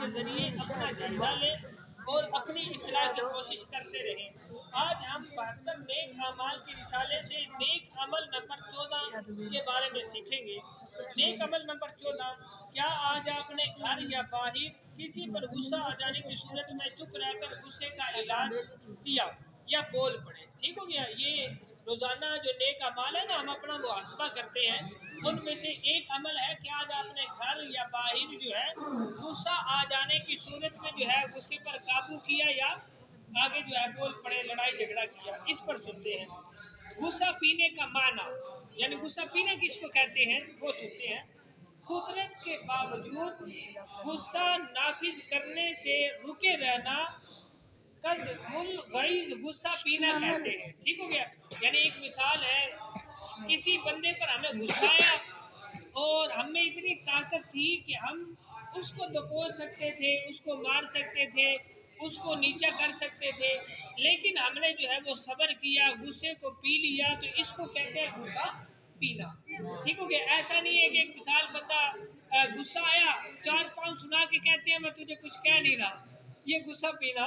کے ذریعے اپنا جائزہ لیں اور اپنی اصلاح کی کوشش کرتے رہیں۔ آج ہم 72 نیک اعمال کے رسالے سے نیک عمل نمبر 14 کے بارے میں سیکھیں گے۔ نیک عمل نمبر 14، کیا آج آپ نے گھر یا باہر کسی پر غصہ آ جانے کی صورت میں چپ رہ کر غصے کا اعلان کیا یا بول پڑے؟ ٹھیک ہو گیا۔ یہ روزانہ جو نیک عمل ہے نا، ہم اپنا محاسبہ کرتے ہیں، ان میں سے ایک عمل ہے کہ آج آپ نے گھر یا باہر جو ہے غصہ آ جانے کی صورت میں جو ہے غصے پر قابو کیا یا آگے جو ہے بول پڑے، لڑائی جھگڑا کیا۔ اس پر سنتے ہیں۔ غصہ پینے کا معنی، یعنی غصہ پینا کس کو کہتے ہیں، وہ سنتے ہیں۔ قدرت کے باوجود غصہ نافذ کرنے سے رکے رہنا غیظ غصہ پینا کہتے ہیں۔ ٹھیک ہو گیا۔ یعنی ایک مثال ہے، کسی بندے پر ہمیں غصہ آیا اور ہم میں اتنی طاقت تھی کہ ہم اس کو دبوچ سکتے تھے، اس کو مار سکتے تھے، اس کو نیچا کر سکتے تھے، لیکن ہم نے جو ہے وہ صبر کیا، غصے کو پی لیا، تو اس کو کہتے ہیں غصہ پینا۔ ٹھیک ہو گیا۔ ایسا نہیں ہے کہ ایک مثال بندہ غصہ آیا 4-5 سنا کے کہتے ہیں میں تجھے کچھ کہہ نہیں رہا، یہ غصہ پینا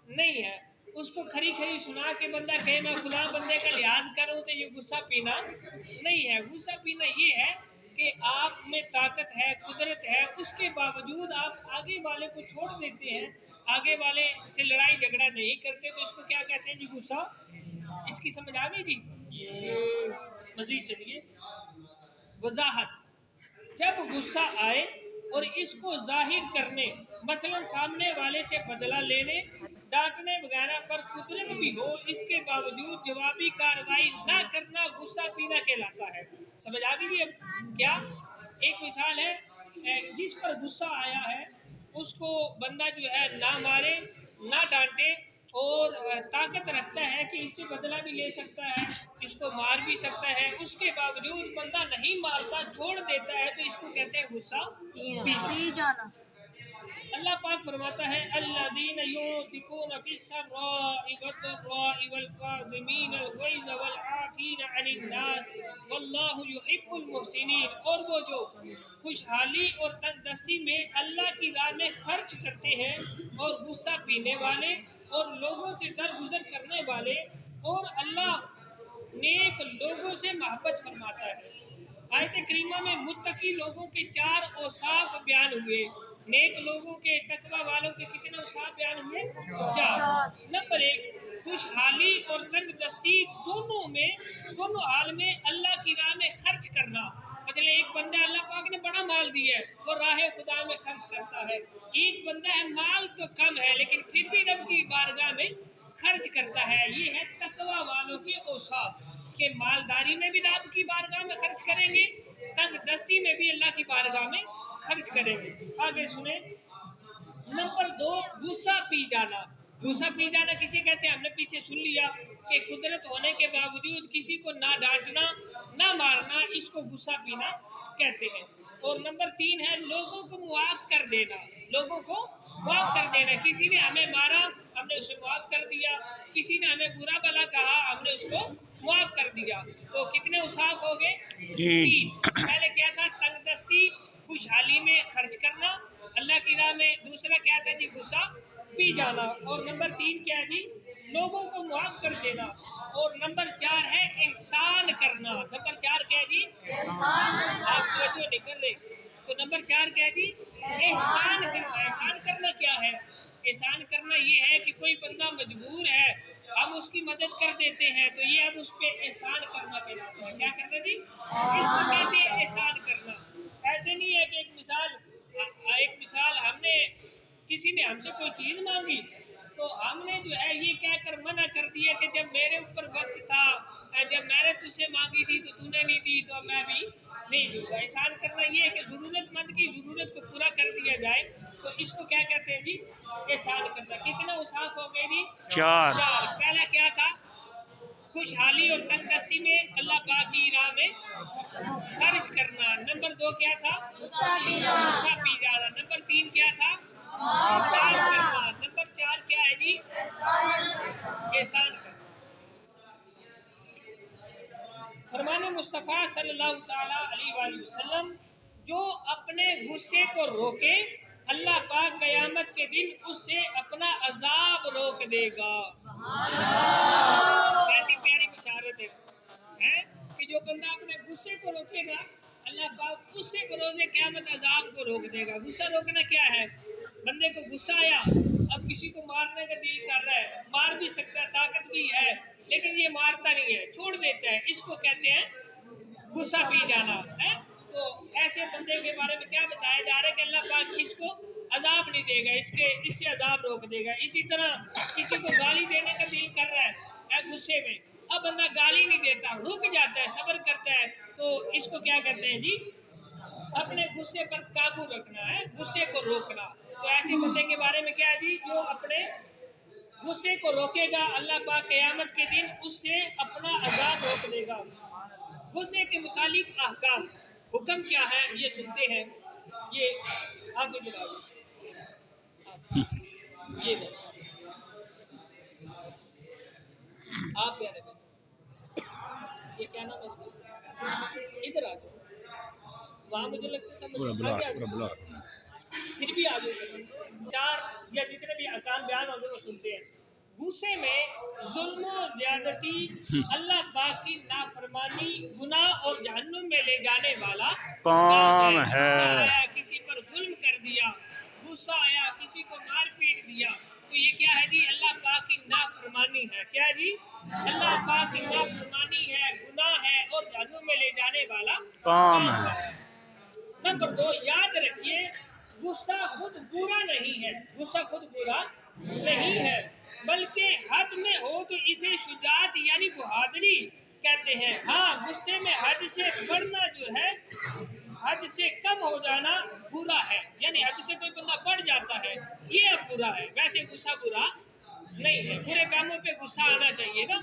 نہیں ہے۔ اس کو کھری کھری سنا کے بندہ کہے میں فلاں بندے کا لحاظ کروں تو یہ غصہ پینا نہیں ہے۔ غصہ پینا یہ ہے کہ آپ میں طاقت ہے، قدرت ہے، اس کے باوجود آپ آگے والے کو چھوڑ دیتے ہیں، آگے والے سے لڑائی جھگڑا نہیں کرتے، تو اس کو کیا کہتے ہیں جی؟ غصہ۔ اس کی سمجھ آ گئی جی؟ مزید چلیے۔ وضاحت، جب غصہ آئے اور اس کو ظاہر کرنے، مثلا سامنے والے سے بدلہ لینے، ڈانٹنے وغیرہ پر قدرت بھی ہو، اس کے باوجود جوابی کارروائی نہ کرنا غصہ پینا کہلاتا ہے۔ سمجھ آ گئی؟ اب کیا ایک مثال ہے، جس پر غصہ آیا ہے اس کو بندہ جو ہے نہ مارے نہ ڈانٹے، اور طاقت رکھتا ہے کہ اس سے بدلہ بھی لے سکتا ہے، اس کو مار بھی سکتا ہے، اس کے باوجود بندہ نہیں مارتا، چھوڑ دیتا ہے، تو اس کو کہتے ہیں غصہ پینا۔ اللہ پاک فرماتا ہے الذین ينفقون في السراء والضراء والكاظمین الغیظ والعافین عن الناس واللہ يحب المحسنین، اور وہ جو خوشحالی اور تنگدستی میں اللہ کی راہ میں خرچ کرتے ہیں، اور غصہ پینے والے اور لوگوں سے درگزر کرنے والے، اور اللہ نیک لوگوں سے محبت فرماتا ہے۔ آیت کریمہ میں متقی لوگوں کے 4 اوصاف بیان ہوئے۔ نیک لوگوں کے، تقوی والوں کے کتنے اوصاف بیان ہوئے؟ 4۔ نمبر 1، خوشحالی اور تنگ دستی دونوں حال میں اللہ کی راہ میں خرچ کرنا۔ مطلب ایک بندہ اللہ پاک نے بڑا مال دیا ہے، وہ راہ خدا میں خرچ کرتا ہے۔ ایک بندہ ہے مال تو کم ہے لیکن پھر بھی رب کی بارگاہ میں خرچ کرتا ہے۔ یہ ہے تقوی والوں کے اوصاف، کہ مالداری میں بھی رب کی بارگاہ میں خرچ کریں گے، تنگ دستی میں بھی اللہ کی بارگاہ میں خرچ کریں گے۔ آگے سنیں۔ نمبر 2، غصہ پی جانا۔ غصہ پی جانا کسی کہتے ہیں؟ ہم نے پیچھے سن لیا کہ قدرت ہونے کے باوجود کسی کو نہ ڈانٹنا نہ مارنا، اس کو غصہ پینا کہتے ہیں۔ اور نمبر 3 ہے لوگوں کو معاف کر دینا۔ لوگوں کو معاف کر دینا، کسی نے ہمیں مارا ہم نے اسے معاف کر دیا، کسی نے ہمیں برا بھلا کہا ہم نے اس کو معاف کر دیا۔ تو کتنے اوصاف ہو گئے؟ 3۔ پہلے کیا تھا؟ تنگ دستی، خوشحالی میں خرچ کرنا اللہ کی راہ میں۔ دوسرا کیا تھا جی؟ غصہ پی جانا۔ اور نمبر 3 کیا ہے جی؟ لوگوں کو معاف کر دینا۔ اور نمبر 4 ہے احسان کرنا۔ نمبر 4 کیا ہے جی؟ آپ توجہ نہیں کر رہے۔ تو نمبر 4 کیا ہے جی؟ احسان کرنا۔ احسان کرنا کیا ہے؟ احسان کرنا یہ ہے کہ کوئی بندہ مجبور ہے، ہم اس کی مدد کر دیتے ہیں، تو یہ اب اس پہ احسان کرنا کہلاتا ہے۔ کیا کرنا جی؟ اس کو کہتے ہیں احسان کرنا۔ ایسے نہیں ہے کہ ایک مثال ہم نے، کسی نے ہم سے کوئی چیز مانگی تو ہم نے جو ہے یہ کہہ کر منع کر دیا کہ جب میرے اوپر وقت تھا، جب میں نے تجھ سے مانگی تھی تو تو نے نہیں دی، تو میں بھی نہیں دوں گا۔ احسان کرنا یہ ہے کہ ضرورت مند کی ضرورت کو پورا کر دیا جائے، تو اس کو کیا کہتے ہیں جی؟ احسان کرنا۔ کتنے اوصاف ہو گئے جی؟ 4۔ پہلا کیا تھا؟ خوشحالی اور تنگ دستی میں اللہ پاک کی راہ میں خرچ کرنا۔ نمبر 2 کیا تھا؟ غصہ پی جانا۔ نمبر 3 کیا تھا؟ معاف کرنا۔ نمبر 4 کیا ہے جی؟ احسان کرنا۔ فرمان مصطفیٰ صلی اللہ تعالیٰ علیہ وآلہ وسلم، جو اپنے غصے کو روکے اللہ پاک قیامت کے دن اس سے اپنا عذاب روک دے گا۔ کیسی پیاری بشارت ہے کہ جو بندہ اپنے غصے کو روکے گا اللہ پاک اس سے بروز قیامت عذاب کو روک دے گا۔ غصہ روکنا کیا ہے؟ بندے کو غصہ آیا، اب کسی کو مارنے کا دل کر رہا ہے، مار بھی سکتا ہے، طاقت بھی ہے، لیکن یہ مارتا نہیں ہے، چھوڑ دیتا ہے، اس کو کہتے ہیں غصہ پی جانا ہے۔ تو ایسے بندے کے بارے میں کیا بتایا جا رہا ہے کہ اللہ پاک اس کو عذاب نہیں دے گا، اس سے عذاب روک دے گا۔ اسی طرح کسی کو گالی دینے کا دل کر رہا ہے غصے میں، اب بندہ گالی نہیں دیتا، رک جاتا ہے، صبر کرتا ہے، تو اس کو کیا کہتے ہیں جی؟ اپنے غصے پر قابو رکھنا ہے، غصے کو روکنا۔ تو ایسے بندے کے بارے میں کیا ہے جی؟ جو اپنے غصے کو روکے گا اللہ پاک قیامت کے دن اس سے اپنا عذاب روک دے گا۔ غصے کے متعلق احکام، حکم کیا ہے یہ سنتے ہیں۔ یہ آپ ادھر آئیے، یہ آپ پیارے بھائی، یہ کیا نام ہے اس کا؟ ادھر آ جاؤ، وہاں مجھے لگتا ہے سمجھ پھر بھی آ جاؤ۔ چار یا جتنے بھی احکام بیان ہو گئے وہ سنتے ہیں۔ غصے میں ظلم و زیادتی، اللہ پاک کی نافرمانی، گناہ اور جہنم میں لے جانے والا کام ہے۔ غصہ آیا کسی پر ظلم کر دیا، غصہ آیا کسی کو مار پیٹ دیا، تو یہ کیا ہے جی؟ اللہ پاک کی نافرمانی ہے۔ کیا جی؟ اللہ پاک کی نافرمانی ہے، گناہ ہے اور جہنم میں لے جانے والا کام ہے۔ نمبر 2، یاد رکھیے غصہ خود برا نہیں ہے، غصہ خود برا نہیں ہے، بلکہ حد میں ہو تو اسے شجاعت یعنی بہادری کہتے ہیں۔ ہاں، غصے میں حد سے بڑھنا جو ہے، حد سے کم ہو جانا برا ہے، یعنی حد سے کوئی بندہ بڑھ جاتا ہے یہ اب برا ہے، ویسے غصہ برا نہیں ہے، برے کاموں پہ غصہ آنا چاہیے نا۔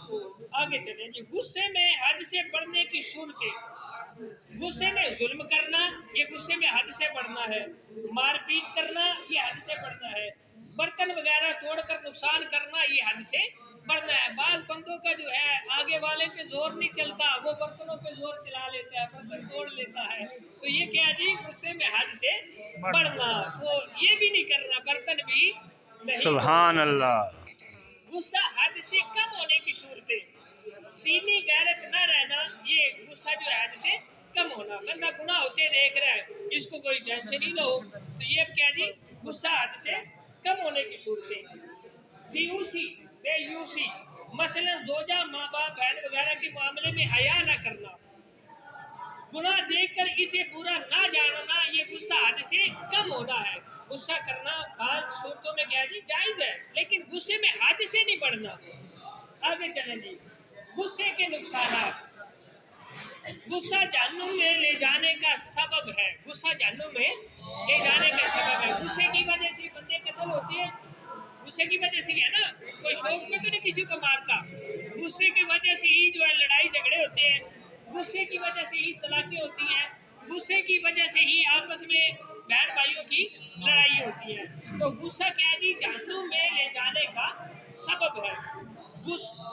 تو آگے چلیں جی، غصے میں حد سے بڑھنے کی صورتیں، غصے میں ظلم کرنا یہ غصے میں حد سے بڑھنا ہے، مار پیٹ کرنا یہ حد سے بڑھنا ہے، برتن وغیرہ توڑ کر نقصان کرنا یہ حد سے بڑھنا ہے۔ بعض بندوں کا جو ہے آگے والے پہ زور نہیں چلتا، وہ برتنوں پہ زور چلا لیتا ہے، برتن توڑ لیتا ہے، تو یہ کیا جی؟ غصے میں حد سے بڑھنا، تو یہ بھی نہیں کرنا، برتن بھی نہیں۔ سبحان اللہ۔ غصہ حد سے کم ہونے کی صورتیں، دینی غیرت نہ رہنا، یہ غصہ جو ہے حد سے کم ہونا، بندہ گناہ ہوتے دیکھ رہا ہے، اس کو کوئی ٹینشن ہی نہ ہو، تو یہ اب کیا جی؟ غصہ حد سے کم ہونے کی صورتیں۔ بے یوسی، مثلا زوجہ، ماں باپ، بہن وغیرہ کے معاملے میں حیا نہ کرنا، گناہ دیکھ کر اسے برا نہ جاننا، یہ غصہ حد سے کم ہونا ہے۔ غصہ کرنا بعض صورتوں میں کیا جی؟ جائز ہے، لیکن غصے میں حد سے نہیں بڑھنا۔ آگے چلیں جی، غصے کے نقصانات۔ غصہ جہنم میں لے جانے کا سبب ہے، غصہ جہنم میں لے جانے کا سبب ہے۔ غصے کی وجہ سے بندے قتل ہوتے ہیں، غصے کی وجہ سے ہی ہے نا، کوئی شوق میں تو نہیں کسی کو مارتا، غصے کی وجہ سے ہی جو ہے لڑائی جھگڑے ہوتے ہیں، غصے کی وجہ سے ہی طلاقیں ہوتی ہیں، غصے کی وجہ سے ہی آپس میں بہن بھائیوں کی لڑائی ہوتی ہے۔ تو غصہ کیا جی؟ جہنم میں لے جانے کا سبب ہے۔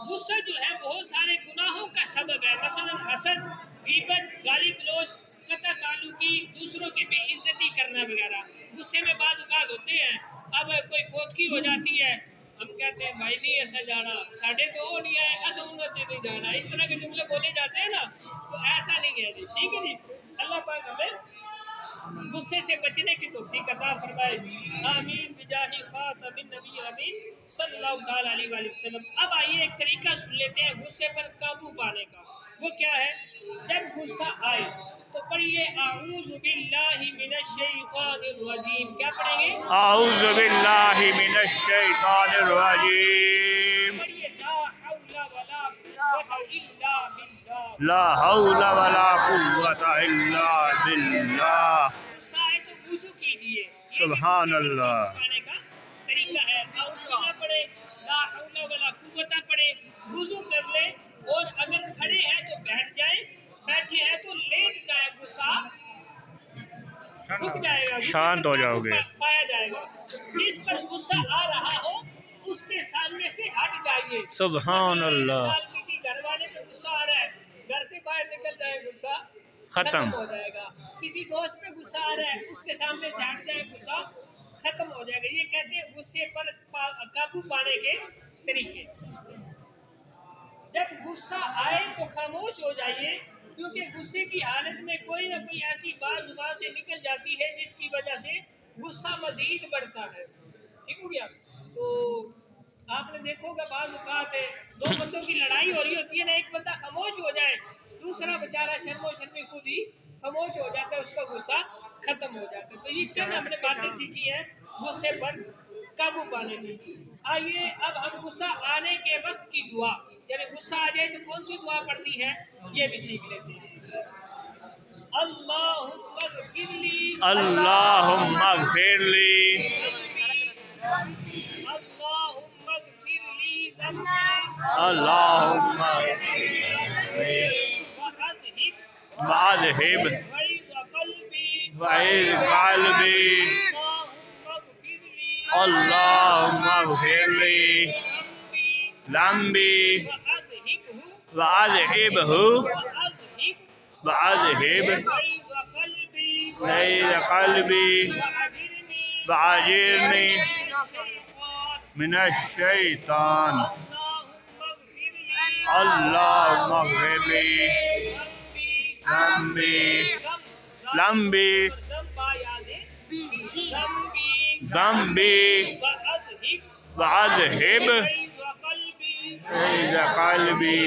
غصہ جو ہے بہت سارے گناہوں کا سبب ہے، مثلا حسد، غیبت، گالی گلوچ، قطع تعلقی، دوسروں کی بے عزتی کرنا وغیرہ۔ غصے میں بعض اوقات ہوتے ہیں، اب کوئی فوتگی ہو جاتی ہے، ہم کہتے ہیں بھائی نہیں ایسا جانا، ساڑھے تو وہ نہیں ہے، ایسا انگل سے نہیں جانا، اس طرح کے جملے بولے جاتے ہیں نا، تو ایسا نہیں ہے جی، ٹھیک ہے جی۔ اللہ پاک ہمیں غصے سے بچنے کی توفیق عطا فرمائے، آمین بجاہ خاتم النبی امین صلی اللہ تعالی علیہ وآلہ وسلم۔ اب آئیے ایک طریقہ سن لیتے ہیں غصے پر قابو پانے کا، وہ کیا ہے؟ جب غصہ آئے تو پڑھیے اعوذ باللہ من الشیطان الرجیم، کیا پڑھیں گے؟ اعوذ باللہ من الشیطان الرجیم، پڑھیے لا حول ولا قوت الا باللہ۔ غصہ آئے تو وضو کیجئے، سبحان اللہ، پانے کا طریقہ ہے۔ اعوذ باللہ پڑھے، لا حول ولا قوت پڑھے، وضو کر لے، اور اگر کھڑے ہیں تو بیٹھ جائیں، بیٹھے ہیں تو لیٹ جائے، غصہ رک جائے گا، شانت ہو جاؤ گے، پایا جائے گا۔ جس پر غصہ آ رہا ہو اس کے سامنے سے ہٹ جائیے، سبحان اللہ۔ مثال کسی گھر والے پہ غصہ آ رہا ہے، گھر سے باہر نکل جائے، غصہ ختم ہو جائے گا۔ کسی دوست پہ غصہ آ رہا ہے، اس کے سامنے سے ہٹ جائے، غصہ ختم ہو جائے گا. یہ کہتے ہیں غصے پر قابو پانے کے طریقے. جب غصہ آئے تو خاموش ہو جائیے، کیونکہ غصے کی حالت میں کوئی نہ کوئی ایسی بات زبان سے نکل جاتی ہے جس کی وجہ سے غصہ مزید بڑھتا ہے. ٹھیک ہو گیا؟ تو آپ نے دیکھو گا بعض اوقات ہے دو بندوں کی لڑائی ہو رہی ہوتی ہے نا، ایک بندہ خاموش ہو جائے، دوسرا بیچارہ شرم و شرمی خود ہی خاموش ہو جاتا ہے، اس کا غصہ ختم ہو جاتا ہے. تو یہ چند ہم نے باتیں سیکھی ہیں غصے پر قابو پانے کی. آئیے اب ہم غصہ آنے کے وقت کی دعا، یعنی غصہ آ جائے تو کون سی دعا پڑھنی ہے یہ بھی سیکھ لیتے ہیں. اللہم اغفر لی، اللہم اغفر لی، اللہم اغفر لی ذنبی، اللہم اغفر لی وَأَذْهِبْ وَأَذْهِبْ غَیظَ قلبی، غیظ قلبی، اللہم اغفر لی اللہم اغفر لی ذنبی وَأَذْهِبْهُ وَأَذْهِبْ غَیظ قلبی غیظ قلبی وَأَجِرْنِی من الشیطان. اللہم اغفر لی ذنبی ذنبی وَأَذْهِبْ غیظ قلبی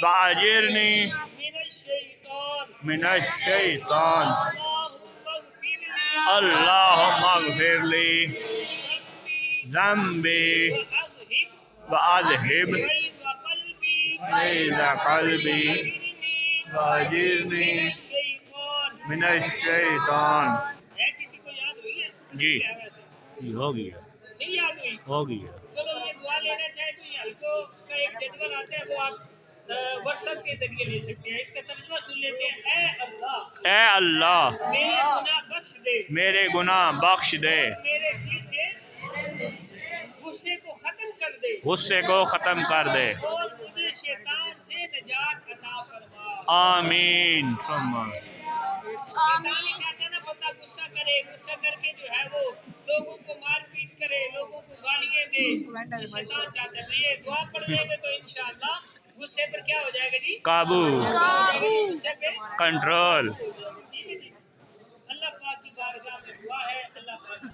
وَأَجِرْنِی من الشیطان. اللہم اغفر لی ذنبی وَأَذْهِبْ غیظ قلبی وَأَجِرْنِی من الشیطان. کسی کو یاد ہوئی ہے؟ جی ہو گیا، نہیں یاد ہوئی؟ ہو گیا. چلو یہ دعا لینا چاہے تو یہ حلقوں کا ایک جدول آتا ہے، وہ آپ واٹس ایپ کے ذریعے لے سکتے ہیں. اس کا ترجمہ سن لیتے ہیں. اے اللہ، اے اللہ میرے گناہ بخش دے، میرے گناہ بخش دے، میرے دل سے غصے کو ختم کر دے، غصے کو ختم کر دے. اور مجھے شیطان سے نجات عطا فرما. آمین. شیطان ہی چاہتا ہے نا بندہ غصہ کرے، غصہ کر کے جو ہے وہ لوگوں کو مار پیٹ کرے، لوگوں کو گالیاں دے. یہ شیطان چاہتا ہے. تو یہ دعا پڑھ لیں گے تو انشاءاللہ غصے پر کیا ہو جائے گا جی؟ قابو، غصے پہ کنٹرول. اللہ پاک کی بارگاہ میں دعا ہے. اللہ پاک